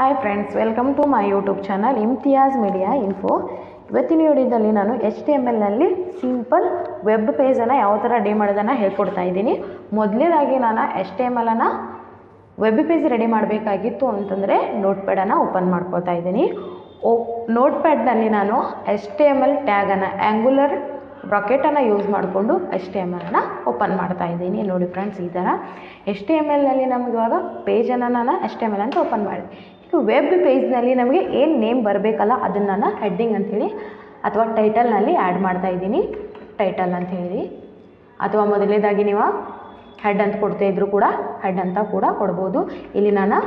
Hi friends, welcome to my YouTube channel Imtiaz media info. ಇವತ್ತಿನ ವಿಡಿಯೋದಲ್ಲಿ ನಾನು HTMLನಲ್ಲಿ ಸಿಂಪಲ್ ವೆಬ್ ಪೇಜನ್ನು ಯಾವ ಥರ ರೆಡಿ ಮಾಡೋದನ್ನು ಹೇಳ್ಕೊಡ್ತಾ ಇದ್ದೀನಿ. ಮೊದಲನೇದಾಗಿ ನಾನು HTMLನ್ನು ವೆಬ್ ಪೇಜ್ ರೆಡಿ ಮಾಡಬೇಕಾಗಿತ್ತು ಅಂತಂದರೆ ನೋಟ್ಪ್ಯಾಡನ್ನು ಓಪನ್ ಮಾಡ್ಕೊತಾ ಇದ್ದೀನಿ. ನೋಟ್ಪ್ಯಾಡ್ನಲ್ಲಿ ನಾನು HTML ಟ್ಯಾಗನ್ನು ಆ್ಯಂಗುಲರ್ ಬ್ರಾಕೆಟನ್ನು ಯೂಸ್ ಮಾಡಿಕೊಂಡು HTMLನ ಓಪನ್ ಮಾಡ್ತಾ ಇದ್ದೀನಿ. ನೋಡಿ ಫ್ರೆಂಡ್ಸ್, ಈ ಥರ HTMLನಲ್ಲಿ ನಮ್ಗೆ ಇವಾಗ ಪೇಜನ್ನು ನಾನು HTML ಅಂತ ಓಪನ್ ಮಾಡಿದೆ. ಈಗ ವೆಬ್ ಪೇಜ್ನಲ್ಲಿ ನಮಗೆ ಏನು ನೇಮ್ ಬರಬೇಕಲ್ಲ ಅದನ್ನು ನಾನು ಹೆಡ್ಡಿಂಗ್ ಅಂಥೇಳಿ ಅಥವಾ ಟೈಟಲ್ನಲ್ಲಿ ಆ್ಯಡ್ ಮಾಡ್ತಾ ಇದ್ದೀನಿ. ಟೈಟಲ್ ಅಂಥೇಳಿ ಅಥವಾ ಮೊದಲನೇದಾಗಿ ನೀವು ಹೆಡ್ ಅಂತ ಕೊಡ್ತಾ ಇದ್ರು ಕೂಡ ಹೆಡ್ ಅಂತ ಕೂಡ ಕೊಡ್ಬೋದು. ಇಲ್ಲಿ ನಾನು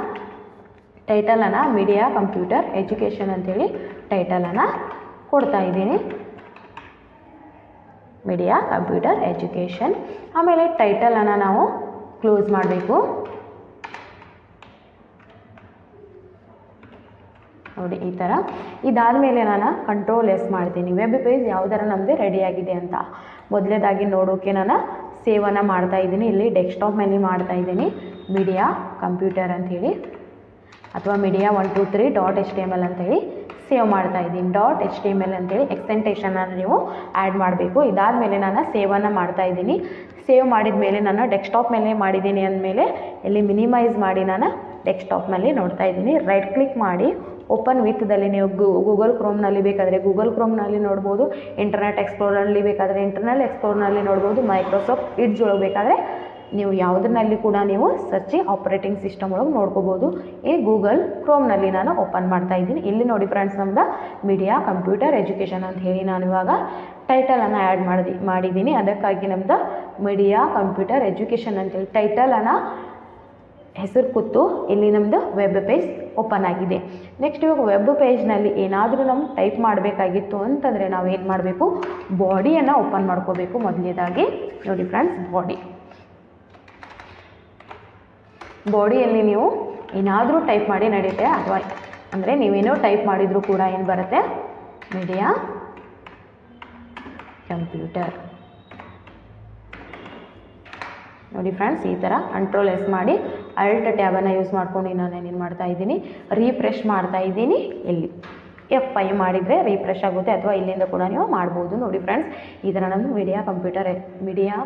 ಟೈಟಲನ್ನು ಮೀಡಿಯಾ ಕಂಪ್ಯೂಟರ್ ಎಜುಕೇಷನ್ ಅಂಥೇಳಿ ಟೈಟಲನ್ನು ಕೊಡ್ತಾ ಇದ್ದೀನಿ. Media computer education. ಆಮೇಲೆ ಟೈಟಲನ್ನು ನಾವು ಕ್ಲೋಸ್ ಮಾಡಬೇಕು. ನೋಡಿ ಈ ಥರ. ಇದಾದಮೇಲೆ ನಾನು ಕಂಟ್ರೋಲ್ ಎಸ್ ಮಾಡ್ತೀನಿ. ವೆಬ್ ಪೇಜ್ ಯಾವುದರ ನಮ್ಮದೇ ರೆಡಿಯಾಗಿದೆ ಅಂತ ಮೊದಲೇದಾಗಿ ನೋಡೋಕ್ಕೆ ನಾನು ಸೇವನ್ನು ಮಾಡ್ತಾ ಇದ್ದೀನಿ. ಇಲ್ಲಿ ಡೆಸ್ಕ್ಟಾಪ್ ಮೇಲೆ ಮಾಡ್ತಾ ಇದ್ದೀನಿ. ಮೀಡಿಯಾ ಕಂಪ್ಯೂಟರ್ ಅಂಥೇಳಿ ಅಥವಾ ಮೀಡಿಯಾ 123.html ಅಂಥೇಳಿ ಸೇವ್ ಮಾಡ್ತಾ ಇದ್ದೀನಿ. .html ಅಂತೇಳಿ ಎಕ್ಸ್ಟೆಂಟೇಷನನ್ನು ನೀವು ಆ್ಯಡ್ ಮಾಡಬೇಕು. ಇದಾದಮೇಲೆ ನಾನು ಸೇವನ್ನು ಮಾಡ್ತಾ ಇದ್ದೀನಿ. ಸೇವ್ ಮಾಡಿದ ಮೇಲೆ ನಾನು ಡೆಸ್ಕ್ಟಾಪ್ ಮೇಲೆ ಮಾಡಿದ್ದೀನಿ ಅಂದಮೇಲೆ ಇಲ್ಲಿ ಮಿನಿಮೈಸ್ ಮಾಡಿ ನಾನು ಡೆಸ್ಕ್ಟಾಪ್ ಮೇಲೆ ನೋಡ್ತಾ ಇದ್ದೀನಿ. ರೈಟ್ ಕ್ಲಿಕ್ ಮಾಡಿ ಓಪನ್ ವಿತ್ದಲ್ಲಿ ನೀವು ಗೂಗಲ್ ಕ್ರೋಮ್ನಲ್ಲಿ ಬೇಕಾದರೆ ಗೂಗಲ್ ಕ್ರೋಮ್ನಲ್ಲಿ ನೋಡ್ಬೋದು, ಇಂಟರ್ನೆಟ್ ಎಕ್ಸ್ಪ್ಲೋರಲ್ಲಿ ಬೇಕಾದರೆ ಇಂಟರ್ನೆಟ್ ಎಕ್ಸ್ಪ್ಲೋರ್ನಲ್ಲಿ ನೋಡ್ಬೋದು, ಮೈಕ್ರೋಸಾಫ್ಟ್ ಇಡ್ಜ್ ಒಳಗೆ ಬೇಕಾದರೆ ನೀವು ಯಾವುದರಲ್ಲಿ ಕೂಡ ನೀವು ಸರ್ಚಿ ಆಪ್ರೇಟಿಂಗ್ ಸಿಸ್ಟಮ್ ಒಳಗೆ ನೋಡ್ಕೋಬೋದು. ಈ ಗೂಗಲ್ ಕ್ರೋಮ್ನಲ್ಲಿ ನಾನು ಓಪನ್ ಮಾಡ್ತಾ ಇದ್ದೀನಿ. ಇಲ್ಲಿ ನೋಡಿ ಫ್ರೆಂಡ್ಸ್, ನಮ್ದು ಮೀಡಿಯಾ ಕಂಪ್ಯೂಟರ್ ಎಜುಕೇಷನ್ ಅಂತ ಹೇಳಿ ನಾನು ಇವಾಗ ಟೈಟಲನ್ನು ಆ್ಯಡ್ ಮಾಡಿದ್ದೀನಿ. ಅದಕ್ಕಾಗಿ ನಮ್ಮದು ಮೀಡಿಯಾ ಕಂಪ್ಯೂಟರ್ ಎಜುಕೇಷನ್ ಅಂತೇಳಿ ಟೈಟಲನ್ನು ಹೆಸರು ಕೂತು ಇಲ್ಲಿ ನಮ್ಮದು ವೆಬ್ ಪೇಜ್ ಓಪನ್ ಆಗಿದೆ. ನೆಕ್ಸ್ಟ್ ಇವಾಗ ವೆಬ್ ಪೇಜ್ನಲ್ಲಿ ಏನಾದರೂ ನಮ್ಗೆ ಟೈಪ್ ಮಾಡಬೇಕಾಗಿತ್ತು ಅಂತಂದರೆ ನಾವು ಏನು ಮಾಡಬೇಕು, ಬಾಡಿಯನ್ನು ಓಪನ್ ಮಾಡ್ಕೋಬೇಕು. ಮೊದಲನೇದಾಗಿ ನೋಡಿ ಫ್ರೆಂಡ್ಸ್, ಬಾಡಿಯಲ್ಲಿ ನೀವು ಏನಾದರೂ ಟೈಪ್ ಮಾಡಿ ನಡೆಯುತ್ತೆ, ಅಥವಾ ಅಂದರೆ ನೀವೇನೋ ಟೈಪ್ ಮಾಡಿದರೂ ಕೂಡ ಏನು ಬರುತ್ತೆ, ಮೀಡಿಯಾ ಕಂಪ್ಯೂಟರ್. ನೋಡಿ ಫ್ರೆಂಡ್ಸ್, ಈ ಥರ ಕಂಟ್ರೋಲ್ ಎಸ್ ಮಾಡಿ ಅಲ್ಟ್ ಟ್ಯಾಬನ್ನು ಯೂಸ್ ಮಾಡ್ಕೊಂಡು ನಾನು ಏನೇನು ಮಾಡ್ತಾ ಇದ್ದೀನಿ, ರೀಫ್ರೆಶ್ ಮಾಡ್ತಾ ಇದ್ದೀನಿ. ಇಲ್ಲಿ F5 ಮಾಡಿದರೆ ರೀಫ್ರೆಶ್ ಆಗುತ್ತೆ, ಅಥವಾ ಇಲ್ಲಿಂದ ಕೂಡ ನೀವು ಮಾಡ್ಬೋದು. ನೋಡಿ ಫ್ರೆಂಡ್ಸ್, ಈ ಥರ ನಮ್ಮದು ಮೀಡಿಯಾ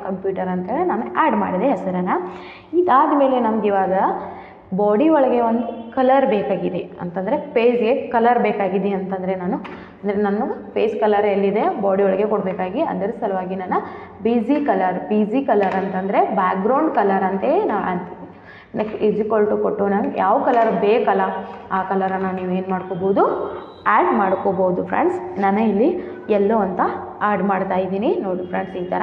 ಕಂಪ್ಯೂಟರ್ ಅಂತೇಳಿ ನಾನು ಆ್ಯಡ್ ಮಾಡಿದೆ ಹೆಸರನ್ನು. ಇದಾದಮೇಲೆ ನಮ್ಗೆ ಇವಾಗ ಬಾಡಿ ಒಳಗೆ ಒಂದು ಕಲರ್ ಬೇಕಾಗಿದೆ ಅಂತಂದರೆ, ಪೇಜ್ಗೆ ಕಲರ್ ಬೇಕಾಗಿದೆ ಅಂತಂದರೆ ನಾನು ಪೇಜ್ ಕಲರ್ ಎಲ್ಲಿದೆ ಬಾಡಿ ಒಳಗೆ ಕೊಡಬೇಕಾಗಿ, ಅದರ ಸಲುವಾಗಿ ನಾನು ಪಿ ಜಿ ಕಲರ್ ಅಂತಂದರೆ ಬ್ಯಾಕ್ಗ್ರೌಂಡ್ ಕಲರ್ ಅಂತೇಳಿ ನಾನು ಅಂತೀನಿ. ನೆಕ್ಸ್ಟ್ = ಕೊಟ್ಟು ನಂಗೆ ಯಾವ ಕಲರ್ ಬೇಕಲ್ಲ ಆ ಕಲರನ್ನು ನೀವೇನು ಮಾಡ್ಕೋಬೋದು, ಆ್ಯಡ್ ಮಾಡ್ಕೋಬೋದು. ಫ್ರೆಂಡ್ಸ್, ನಾನು ಇಲ್ಲಿ ಯೆಲ್ಲೋ ಅಂತ ಆ್ಯಡ್ ಮಾಡ್ತಾ ಇದ್ದೀನಿ. ನೋಡಿ ಫ್ರೆಂಡ್ಸ್, ಈ ಥರ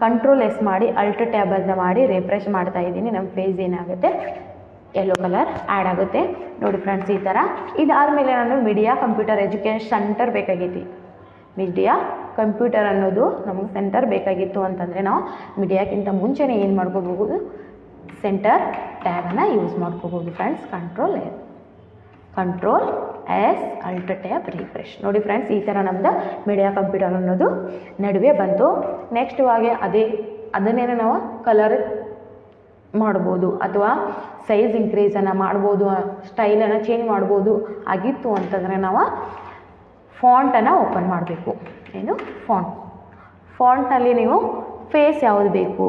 ಕಂಟ್ರೋಲ್ ಎಸ್ ಮಾಡಿ ಅಲ್ಟ್ ಟ್ಯಾಬನ್ನು ಮಾಡಿ ರಿಫ್ರೆಶ್ ಮಾಡ್ತಾ ಇದ್ದೀನಿ. ನಮ್ಮ ಪೇಜ್ ಏನಾಗುತ್ತೆ, ಯೆಲ್ಲೋ ಕಲರ್ ಆ್ಯಡ್ ಆಗುತ್ತೆ. ನೋಡಿ ಫ್ರೆಂಡ್ಸ್, ಈ ಥರ. ಇದಾದಮೇಲೆ ನಾನು ಮೀಡಿಯಾ ಕಂಪ್ಯೂಟರ್ ಎಜುಕೇಷನ್ ಸೆಂಟರ್ ಬೇಕಾಗೈತಿ. ಮೀಡಿಯಾ ಕಂಪ್ಯೂಟರ್ ಅನ್ನೋದು ನಮಗೆ ಸೆಂಟರ್ ಬೇಕಾಗಿತ್ತು ಅಂತಂದರೆ ನಾವು ಮೀಡಿಯಾಕ್ಕಿಂತ ಮುಂಚೆನೇ ಏನು ಮಾಡ್ಕೋಬಹುದು, ಸೆಂಟರ್ ಟ್ಯಾಗನ್ನು ಯೂಸ್ ಮಾಡ್ಕೋಬೋದು. Friends, control S alt tab refresh. ನೋಡಿ ಫ್ರೆಂಡ್ಸ್, ಈ ಥರ ನಮ್ಮದು ಮೀಡಿಯಾ ಕಂಪ್ಯೂಟರ್ ಅನ್ನೋದು ನಡುವೆ ಬಂತು. ನೆಕ್ಸ್ಟ್ ಇವಾಗ ಅದನ್ನೇನು ನಾವು ಕಲರ್ ಮಾಡ್ಬೋದು, ಅಥವಾ ಸೈಜ್ ಇನ್ಕ್ರೀಸನ್ನು ಮಾಡ್ಬೋದು, ಸ್ಟೈಲನ್ನು ಚೇಂಜ್ ಮಾಡ್ಬೋದು ಆಗಿತ್ತು ಅಂತಂದರೆ ನಾವು ಫಾಂಟನ್ನು ಓಪನ್ ಮಾಡಬೇಕು. ಏನು ಫಾಂಟ್ನಲ್ಲಿ ನೀವು ಫೇಸ್ ಯಾವುದು ಬೇಕು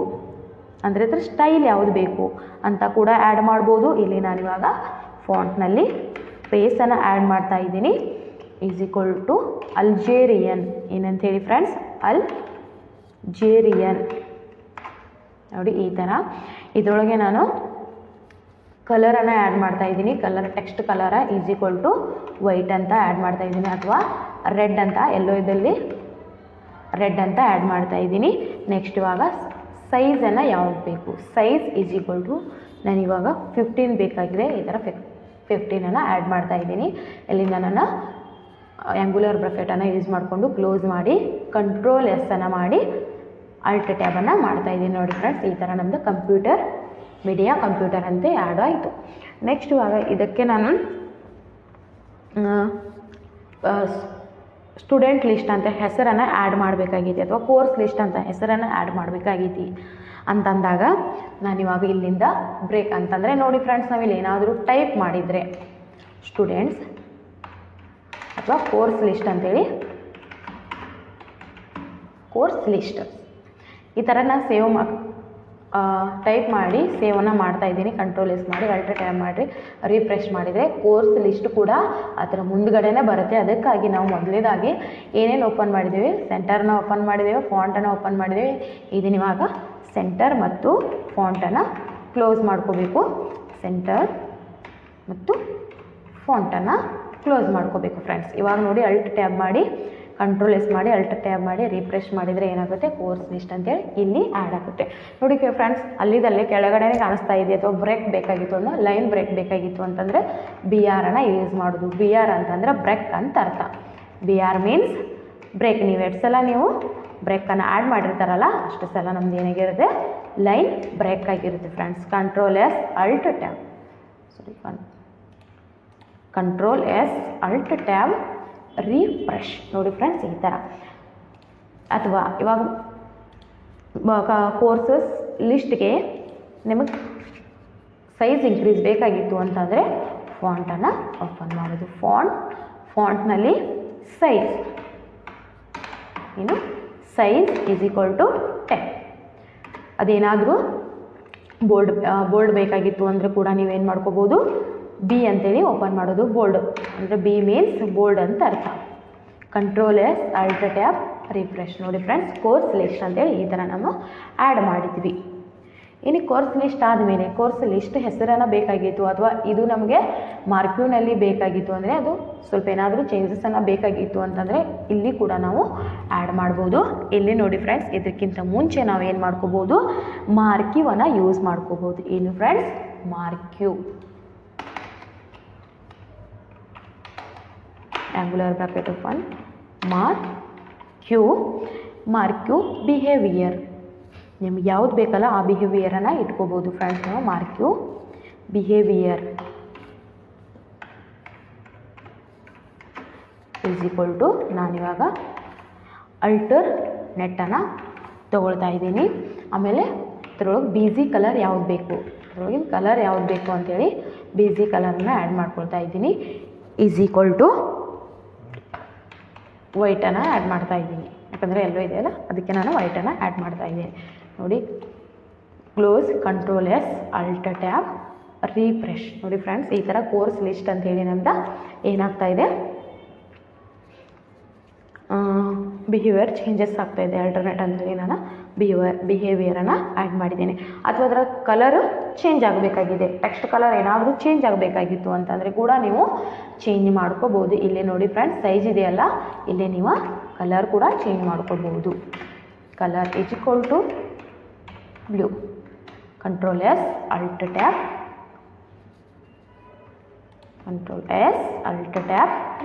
ಅಂದರೆ ಅದ್ರ ಸ್ಟೈಲ್ ಯಾವುದು ಬೇಕು ಅಂತ ಕೂಡ ಆ್ಯಡ್ ಮಾಡ್ಬೋದು. ಇಲ್ಲಿ ನಾನಿವಾಗ ಫಾಂಟ್ನಲ್ಲಿ ಫೇಸನ್ನು ಆ್ಯಡ್ ಮಾಡ್ತಾ ಇದ್ದೀನಿ. = ಅಲ್ಜೇರಿಯನ್ ಏನಂತೇಳಿ ಫ್ರೆಂಡ್ಸ್, ಅಲ್ಜೇರಿಯನ್. ನೋಡಿ ಈ ಥರ. ಇದರೊಳಗೆ ನಾನು ಕಲರನ್ನು ಆ್ಯಡ್ ಮಾಡ್ತಾ ಇದ್ದೀನಿ. ಟೆಕ್ಸ್ಟ್ ಕಲರ = ವೈಟ್ ಅಂತ ಆ್ಯಡ್ ಮಾಡ್ತಾ ಇದ್ದೀನಿ, ಅಥವಾ ರೆಡ್ ಅಂತ, ಎಲ್ಲೋ ಇದ್ದಲ್ಲಿ ರೆಡ್ ಅಂತ ಆ್ಯಡ್ ಮಾಡ್ತಾ ಇದ್ದೀನಿ. ನೆಕ್ಸ್ಟ್ ಇವಾಗ ಸೈಜನ್ನು ಯಾವ್ದು ಬೇಕು, ಸೈಜ್ = ನಾನಿವಾಗ 15 ಬೇಕಾಗಿದೆ. ಈ ಥರ 15 ಆ್ಯಡ್ ಮಾಡ್ತಾ ಇದ್ದೀನಿ. ಇಲ್ಲಿಂದ ನಾನು ಆ್ಯಂಗುಲರ್ ಬ್ರಾಕೆಟನ್ನು ಯೂಸ್ ಮಾಡಿಕೊಂಡು ಕ್ಲೋಸ್ ಮಾಡಿ ಕಂಟ್ರೋಲ್ ಎಸ್ ಅನ್ನು ಮಾಡಿ ಅಲ್ಟ್ ಟ್ಯಾಬನ್ನು ಮಾಡ್ತಾ ಇದ್ದೀನಿ. ನೋಡಿ ಫ್ರೆಂಡ್ಸ್, ಈ ಥರ ನಮ್ಮದು ಮೀಡಿಯಾ ಕಂಪ್ಯೂಟರ್ ಅಂತ ಆ್ಯಡ್ ಆಯಿತು. ನೆಕ್ಸ್ಟ್ ಇವಾಗ ಇದಕ್ಕೆ ನಾನು ಸ್ಟೂಡೆಂಟ್ ಲಿಸ್ಟ್ ಅಂತ ಹೆಸರನ್ನು ಆ್ಯಡ್ ಮಾಡಬೇಕಾಗೈತಿ, ಅಥವಾ ಕೋರ್ಸ್ ಲಿಸ್ಟ್ ಅಂತ ಹೆಸರನ್ನು ಆ್ಯಡ್ ಮಾಡಬೇಕಾಗೈತಿ ಅಂತಂದಾಗ ನಾನಿವಾಗ ಇಲ್ಲಿಂದ ಬ್ರೇಕ್ ಅಂತಂದರೆ, ನೋಡಿ ಫ್ರೆಂಡ್ಸ್, ನಾವಿಲ್ಲಿ ಏನಾದರೂ ಟೈಪ್ ಮಾಡಿದರೆ ಸ್ಟೂಡೆಂಟ್ಸ್ ಅಥವಾ ಕೋರ್ಸ್ ಲಿಸ್ಟ್ ಅಂತೇಳಿ, ಕೋರ್ಸ್ ಲಿಸ್ಟ್ ಈ ಥರ ನಾನು ಟೈಪ್ ಮಾಡಿ ಸೇವನ್ನು ಮಾಡ್ತಾಯಿದ್ದೀನಿ. ಕಂಟ್ರೋಲ್ ಎಸ್ ಮಾಡಿ ಅಲ್ಟ್ ಟ್ಯಾಬ್ ಮಾಡಿ ರಿಫ್ರೆಶ್ ಮಾಡಿದರೆ ಕೋರ್ಸ್ ಲಿಸ್ಟ್ ಕೂಡ ಅದರ ಮುಂದ್ಗಡೆನೇ ಬರುತ್ತೆ. ಅದಕ್ಕಾಗಿ ನಾವು ಮೊದಲೇದಾಗಿ ಏನೇನು ಓಪನ್ ಮಾಡಿದ್ದೀವಿ, ಸೆಂಟರ್ನ ಓಪನ್ ಮಾಡಿದ್ದೇವೆ, ಫಾಂಟನ್ನು ಓಪನ್ ಮಾಡಿದ್ದೇವೆ. ಇದನ್ನ ಇವಾಗ ಸೆಂಟರ್ ಮತ್ತು ಫಾಂಟನ್ನು ಕ್ಲೋಸ್ ಮಾಡ್ಕೋಬೇಕು. ಸೆಂಟರ್ ಮತ್ತು ಫಾಂಟನ್ನು ಕ್ಲೋಸ್ ಮಾಡ್ಕೋಬೇಕು ಫ್ರೆಂಡ್ಸ್. ಇವಾಗ ನೋಡಿ ಅಲ್ಟ್ ಟ್ಯಾಬ್ ಮಾಡಿ ಕಂಟ್ರೋಲ್ ಎಸ್ ಮಾಡಿ ಅಲ್ಟ್ ಟ್ಯಾಬ್ ಮಾಡಿ ರಿಫ್ರೆಶ್ ಮಾಡಿದರೆ ಏನಾಗುತ್ತೆ, ಕೋರ್ಸ್ ಲಿಸ್ಟ್ ಅಂತೇಳಿ ಇಲ್ಲಿ ಆ್ಯಡ್ ಆಗುತ್ತೆ. ನೋಡಿ ಫ್ರೆಂಡ್ಸ್, ಅಲ್ಲಿದಲ್ಲೇ ಕೆಳಗಡೆನೇ ಕಾಣಿಸ್ತಾ ಇದೆ. ಅಥವಾ ಬ್ರೇಕ್ ಬೇಕಾಗಿತ್ತು ಅನ್ನೋ ಲೈನ್ ಬ್ರೇಕ್ ಬೇಕಾಗಿತ್ತು ಅಂತಂದರೆ BR ಅನ್ನು ಯೂಸ್ ಮಾಡೋದು. BR ಅಂತಂದರೆ ಬ್ರೇಕ್ ಅಂತ ಅರ್ಥ. BR means break. ನೀವು ಎಷ್ಟು ಸಲ ನೀವು ಬ್ರೇಕನ್ನು ಆ್ಯಡ್ ಮಾಡಿರ್ತಾರಲ್ಲ ಅಷ್ಟು ಸಲ ನಮ್ದು ಏನಾಗಿರುತ್ತೆ, ಲೈನ್ ಬ್ರೇಕ್ ಆಗಿರುತ್ತೆ friends. Control S alt tab control S alt tab refresh. ನೋಡಿ ಫ್ರೆಂಡ್ಸ್, ಈ ಥರ. ಅಥವಾ ಇವಾಗ ಕೋರ್ಸಸ್ ಲಿಸ್ಟ್ಗೆ ನಿಮಗೆ ಸೈಜ್ ಇನ್ಕ್ರೀಸ್ ಬೇಕಾಗಿತ್ತು ಅಂತಂದರೆ ಫಾಂಟನ್ನು ಓಪನ್ ಮಾಡೋದು. ಫಾಂಟ್ನಲ್ಲಿ size size is equal to 10. ಅದೇನಾದರೂ ಬೋಲ್ಡ್ ಬೇಕಾಗಿತ್ತು ಅಂದರೆ ಕೂಡ ನೀವೇನು ಮಾಡ್ಕೋಬೋದು, B ಅಂತೇಳಿ ಓಪನ್ ಮಾಡೋದು. ಬೋಲ್ಡ್ ಅಂದರೆ B ಮೀನ್ಸ್ ಬೋಲ್ಡ್ ಅಂತ ಅರ್ಥ. Control S alt tab refresh. ನೋಡಿ ಫ್ರೆಂಡ್ಸ್, ಕೋರ್ಸ್ ಲಿಸ್ಟ್ ಅಂತೇಳಿ ಈ ಥರ ನಾವು ಆ್ಯಡ್ ಮಾಡಿದ್ವಿ. ಇನ್ನು ಕೋರ್ಸ್ ಲಿಸ್ಟ್ ಆದಮೇಲೆ ಕೋರ್ಸ್ ಲಿಸ್ಟ್ ಹೆಸರನ್ನು ಬೇಕಾಗಿತ್ತು ಅಥವಾ ಇದು ನಮಗೆ ಮಾರ್ಕ್ಯೂನಲ್ಲಿ ಬೇಕಾಗಿತ್ತು ಅಂದರೆ ಅದು ಸ್ವಲ್ಪ ಏನಾದರೂ ಚೇಂಜಸನ್ನು ಬೇಕಾಗಿತ್ತು ಅಂತಂದರೆ ಇಲ್ಲಿ ಕೂಡ ನಾವು ಆ್ಯಡ್ ಮಾಡ್ಬೋದು. ಇಲ್ಲಿ ನೋಡಿ ಫ್ರೆಂಡ್ಸ್, ಇದಕ್ಕಿಂತ ಮುಂಚೆ ನಾವು ಏನು ಮಾಡ್ಕೋಬೋದು, ಮಾರ್ಕ್ಯೂವನ್ನು ಯೂಸ್ ಮಾಡ್ಕೋಬೋದು. ಏನು friends, marquee angular bracket open marquee behavior. ನಿಮ್ಗೆ ಯಾವ್ದು ಬೇಕಲ್ಲ ಆ ಬಿಹೇವಿಯರನ್ನು ಇಟ್ಕೋಬೋದು ಫ್ರೆಂಡ್ಸ್. ನಾವು marquee behavior is equal to ನಾನಿವಾಗ ಅಲ್ಟರ್ ನೆಟ್ಟನ್ನು ತೊಗೊಳ್ತಾ ಇದ್ದೀನಿ. ಆಮೇಲೆ ಅದರೊಳಗೆ BG ಕಲರ್ ಯಾವ್ದು ಬೇಕು, ಅದರೊಳಗಿನ ಕಲರ್ ಯಾವ್ದು ಬೇಕು ಅಂಥೇಳಿ BG ಕಲರನ್ನ ಆ್ಯಡ್ ಮಾಡ್ಕೊಳ್ತಾ ಇದ್ದೀನಿ. ಈಸ್ ಈಕ್ವಲ್ ಟು ವೈಟನ್ನು ಆ್ಯಡ್ ಮಾಡ್ತಾ ಇದ್ದೀನಿ. ಯಾಕಂದರೆ ಎಲ್ಲೋ ಇದೆಯಲ್ಲ ಅದಕ್ಕೆ ನಾನು ವೈಟನ್ನು ಆ್ಯಡ್ ಮಾಡ್ತಾ ಇದ್ದೀನಿ. ನೋಡಿ, close control S alt tab refresh. ನೋಡಿ ಫ್ರೆಂಡ್ಸ್, ಈ ಥರ ಕೋರ್ಸ್ ಲಿಸ್ಟ್ ಅಂತೇಳಿ ನಮ್ದು ಏನಾಗ್ತಾ ಇದೆ, ಬಿಹೇವಿಯರ್ ಚೇಂಜಸ್ ಆಗ್ತಾಯಿದೆ. ಅಲ್ಟರ್ನೇಟ್ ಅಂತೇಳಿ ನಾನು ಬಿಹೇವಿಯರನ್ನು ಆ್ಯಡ್ ಮಾಡಿದ್ದೀನಿ. ಅಥವಾ ಅದರ ಕಲರು ಚೇಂಜ್ ಆಗಬೇಕಾಗಿದೆ, ಟೆಕ್ಸ್ಟ್ ಕಲರ್ ಏನಾದರೂ ಚೇಂಜ್ ಆಗಬೇಕಾಗಿತ್ತು ಅಂತಂದರೆ ಕೂಡ ನೀವು ಚೇಂಜ್ ಮಾಡ್ಕೋಬೋದು. ಇಲ್ಲೇ ನೋಡಿ ಫ್ರೆಂಡ್ಸ್, ಸೈಜ್ ಇದೆಯಲ್ಲ, ಇಲ್ಲೇ ನೀವು ಕಲರ್ ಕೂಡ ಚೇಂಜ್ ಮಾಡ್ಕೋಬೋದು. Colour is equal to blue. Control S alt tab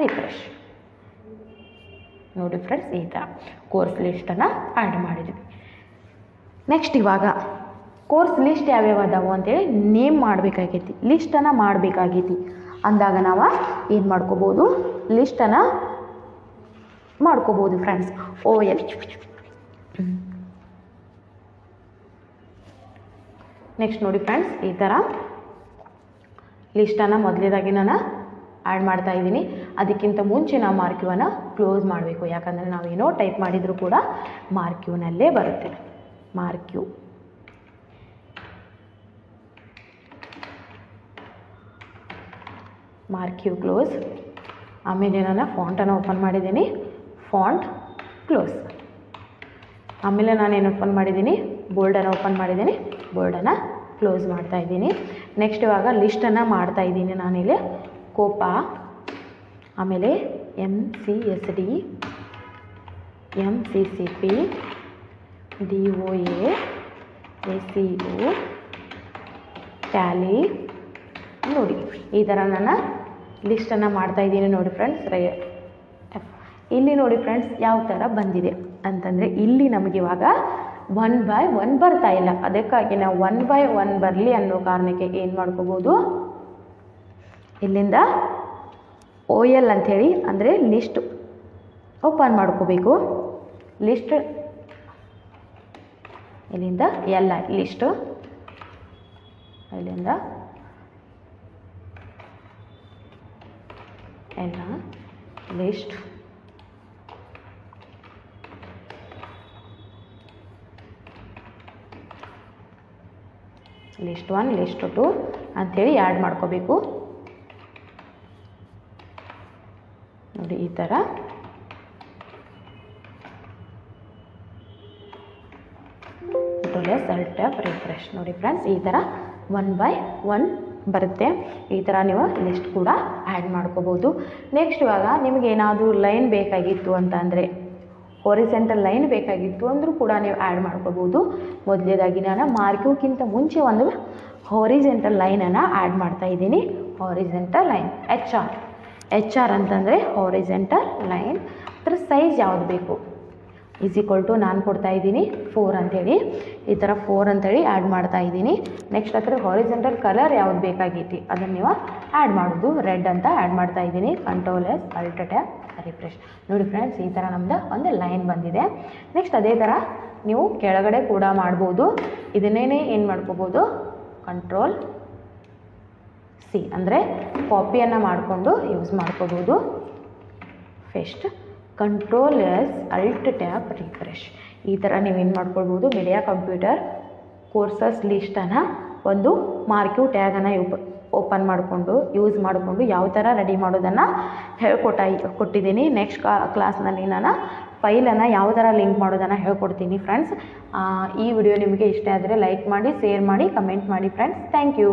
refresh. ನೋಡಿ ಫ್ರೆಂಡ್ಸ್, ಈ ಥರ ಕೋರ್ಸ್ ಲಿಸ್ಟನ್ನು ಆ್ಯಡ್ ಮಾಡಿದ್ವಿ. ನೆಕ್ಸ್ಟ್ ಇವಾಗ ಕೋರ್ಸ್ ಲಿಸ್ಟ್ ಯಾವ್ಯಾವ ಅದಾವು ಅಂತೇಳಿ ನೇಮ್ ಮಾಡಬೇಕಾಗೈತಿ, ಲಿಸ್ಟನ್ನು ಮಾಡಬೇಕಾಗೈತಿ ಅಂದಾಗ ನಾವು ಏನು ಮಾಡ್ಕೋಬೋದು, ಲಿಸ್ಟನ್ನು ಮಾಡ್ಕೋಬೋದು ಫ್ರೆಂಡ್ಸ್. OL ನೆಕ್ಸ್ಟ್ ನೋಡಿ ಫ್ರೆಂಡ್ಸ್, ಈ ಥರ ಲಿಸ್ಟನ್ನು ಮೊದಲೇದಾಗಿ ನಾನು ಆ್ಯಡ್ ಮಾಡ್ತಾ ಇದ್ದೀನಿ. ಅದಕ್ಕಿಂತ ಮುಂಚೆ ನಾವು ಮಾರ್ಕ್ಯೂವನ್ನು ಕ್ಲೋಸ್ ಮಾಡಬೇಕು. ಯಾಕಂದರೆ ನಾವೇನೋ ಟೈಪ್ ಮಾಡಿದರೂ ಕೂಡ ಮಾರ್ಕ್ಯೂನಲ್ಲೇ ಬರುತ್ತೆ. ಮಾರ್ಕ್ಯೂ ಕ್ಲೋಸ್. ಆಮೇಲೆ ನಾನು ಫಾಂಟನ್ನು ಓಪನ್ ಮಾಡಿದ್ದೀನಿ, ಫಾಂಟ್ ಕ್ಲೋಸ್. ಆಮೇಲೆ ನಾನೇನು ಓಪನ್ ಮಾಡಿದ್ದೀನಿ, ಬೋಲ್ಡನ್ನು ಓಪನ್ ಮಾಡಿದ್ದೀನಿ, ಬೋಲ್ಡನ್ನು ಕ್ಲೋಸ್ ಮಾಡ್ತಾ ಇದ್ದೀನಿ. ನೆಕ್ಸ್ಟ್ ಇವಾಗ ಲಿಸ್ಟನ್ನು ಮಾಡ್ತಾ ಇದ್ದೀನಿ ನಾನಿಲ್ಲಿ. ಕೋಪಾ, ಆಮೇಲೆ MCSD, MCCP, DOA, ACO, Tally. ನೋಡಿ, ಈ ಥರ ನಾನು ಲಿಸ್ಟನ್ನು ಮಾಡ್ತಾಯಿದ್ದೀನಿ. ನೋಡಿ ಫ್ರೆಂಡ್ಸ್, ಇಲ್ಲಿ ನೋಡಿ ಫ್ರೆಂಡ್ಸ್ ಯಾವ ಥರ ಬಂದಿದೆ ಅಂತಂದರೆ, ಇಲ್ಲಿ ನಮಗಿವಾಗ 1 by 1 ಬರ್ತಾ ಇಲ್ಲ. ಅದಕ್ಕಾಗಿ ನಾವು 1 by 1 ಬರಲಿ ಅನ್ನೋ ಕಾರಣಕ್ಕೆ ಏನು ಮಾಡ್ಕೋಬೋದು, ಇಲ್ಲಿಂದ OL ಅಂಥೇಳಿ ಅಂದರೆ ಲಿಸ್ಟ್ ಓಪನ್ ಮಾಡ್ಕೋಬೇಕು. ಲಿಸ್ಟ್ ಇಲ್ಲಿಂದ ಲಿಸ್ಟು, ಇಲ್ಲಿಂದ ಎಲ್ಲ ಲಿಸ್ಟ್ ಲಿಸ್ಟ್ 1 ಲಿಸ್ಟ್ 2 ಅಂಥೇಳಿ ಆ್ಯಡ್ ಮಾಡ್ಕೋಬೇಕು. ನೋಡಿ ಈ ಥರ Alt Tab ರಿಫ್ರೆಶ್. ನೋಡಿ ಫ್ರೆಂಡ್ಸ್ ಈ ಥರ 1 by 1 ಬರುತ್ತೆ. ಈ ಥರ ನೀವು ಲಿಸ್ಟ್ ಕೂಡ ಆ್ಯಡ್ ಮಾಡ್ಕೋಬೋದು. ನೆಕ್ಸ್ಟ್ ಇವಾಗ ನಿಮಗೆ ಏನಾದರೂ ಲೈನ್ ಬೇಕಾಗಿತ್ತು ಅಂತ ಅಂದರೆ ಹಾರಿಜಾಂಟಲ್ ಲೈನ್ ಬೇಕಾಗಿತ್ತು ಅಂದರೂ ಕೂಡ ನೀವು ಆ್ಯಡ್ ಮಾಡ್ಕೋಬೋದು. ಮೊದಲೇದಾಗಿ ನಾನು ಮಾರ್ಕಿಂಗ್ಗಿಂತ ಮುಂಚೆ ಒಂದು ಹಾರಿಜಾಂಟಲ್ ಲೈನನ್ನು ಆ್ಯಡ್ ಮಾಡ್ತಾ ಇದ್ದೀನಿ. ಹಾರಿಜಾಂಟಲ್ ಲೈನ್ ಎಚ್ ಆರ್ ಅಂತಂದರೆ ಹಾರಿಜಾಂಟಲ್ ಲೈನ್. ಅದರ ಸೈಜ್ ಯಾವುದು ಬೇಕು = ನಾನು ಕೊಡ್ತಾ ಇದ್ದೀನಿ 4 ಅಂಥೇಳಿ. ಈ ಥರ 4 ಅಂಥೇಳಿ ಆ್ಯಡ್ ಮಾಡ್ತಾ ಇದ್ದೀನಿ. ನೆಕ್ಸ್ಟ್ ಹತ್ರ ಹಾರಿಜಾಂಟಲ್ ಕಲರ್ ಯಾವ್ದು ಬೇಕಾಗೈತಿ ಅದನ್ನು ನೀವು ಆ್ಯಡ್ ಮಾಡೋದು. ರೆಡ್ ಅಂತ ಆ್ಯಡ್ ಮಾಡ್ತಾ ಇದ್ದೀನಿ. Ctrl+, Alt Tab refresh. ನೋಡಿ ಫ್ರೆಂಡ್ಸ್ ಈ ಥರ ನಮ್ಮದು ಒಂದು ಲೈನ್ ಬಂದಿದೆ. ನೆಕ್ಸ್ಟ್ ಅದೇ ಥರ ನೀವು ಕೆಳಗಡೆ ಕೂಡ ಮಾಡ್ಬೋದು. ಇದನ್ನೇ ಏನು ಮಾಡ್ಕೋಬೋದು, Ctrl+C ಅಂದರೆ ಕಾಪಿಯನ್ನು ಮಾಡಿಕೊಂಡು ಯೂಸ್ ಮಾಡ್ಕೋಬೋದು. First Ctrl+, Alt Tab refresh. ಈ ಥರ ನೀವೇನು ಮಾಡ್ಕೊಳ್ಬೋದು, ಮೀಡಿಯಾ ಕಂಪ್ಯೂಟರ್ ಕೋರ್ಸಸ್ ಲಿಸ್ಟನ್ನು ಒಂದು ಮಾರ್ಕಿಂಗ್ ಟ್ಯಾಗನ್ನು ಓಪನ್ ಮಾಡಿಕೊಂಡು ಯೂಸ್ ಮಾಡಿಕೊಂಡು ಯಾವ ಥರ ರೆಡಿ ಮಾಡೋದನ್ನು ಕೊಟ್ಟಿದ್ದೀನಿ. ನೆಕ್ಸ್ಟ್ ಕ್ಲಾಸ್ನಲ್ಲಿ ನಾನು ಫೈಲನ್ನು ಯಾವ ಥರ ಲಿಂಕ್ ಮಾಡೋದನ್ನು ಹೇಳ್ಕೊಡ್ತೀನಿ ಫ್ರೆಂಡ್ಸ್. ಈ ವಿಡಿಯೋ ನಿಮಗೆ ಇಷ್ಟ ಆದರೆ ಲೈಕ್ ಮಾಡಿ, ಶೇರ್ ಮಾಡಿ, ಕಮೆಂಟ್ ಮಾಡಿ ಫ್ರೆಂಡ್ಸ್. Thank you.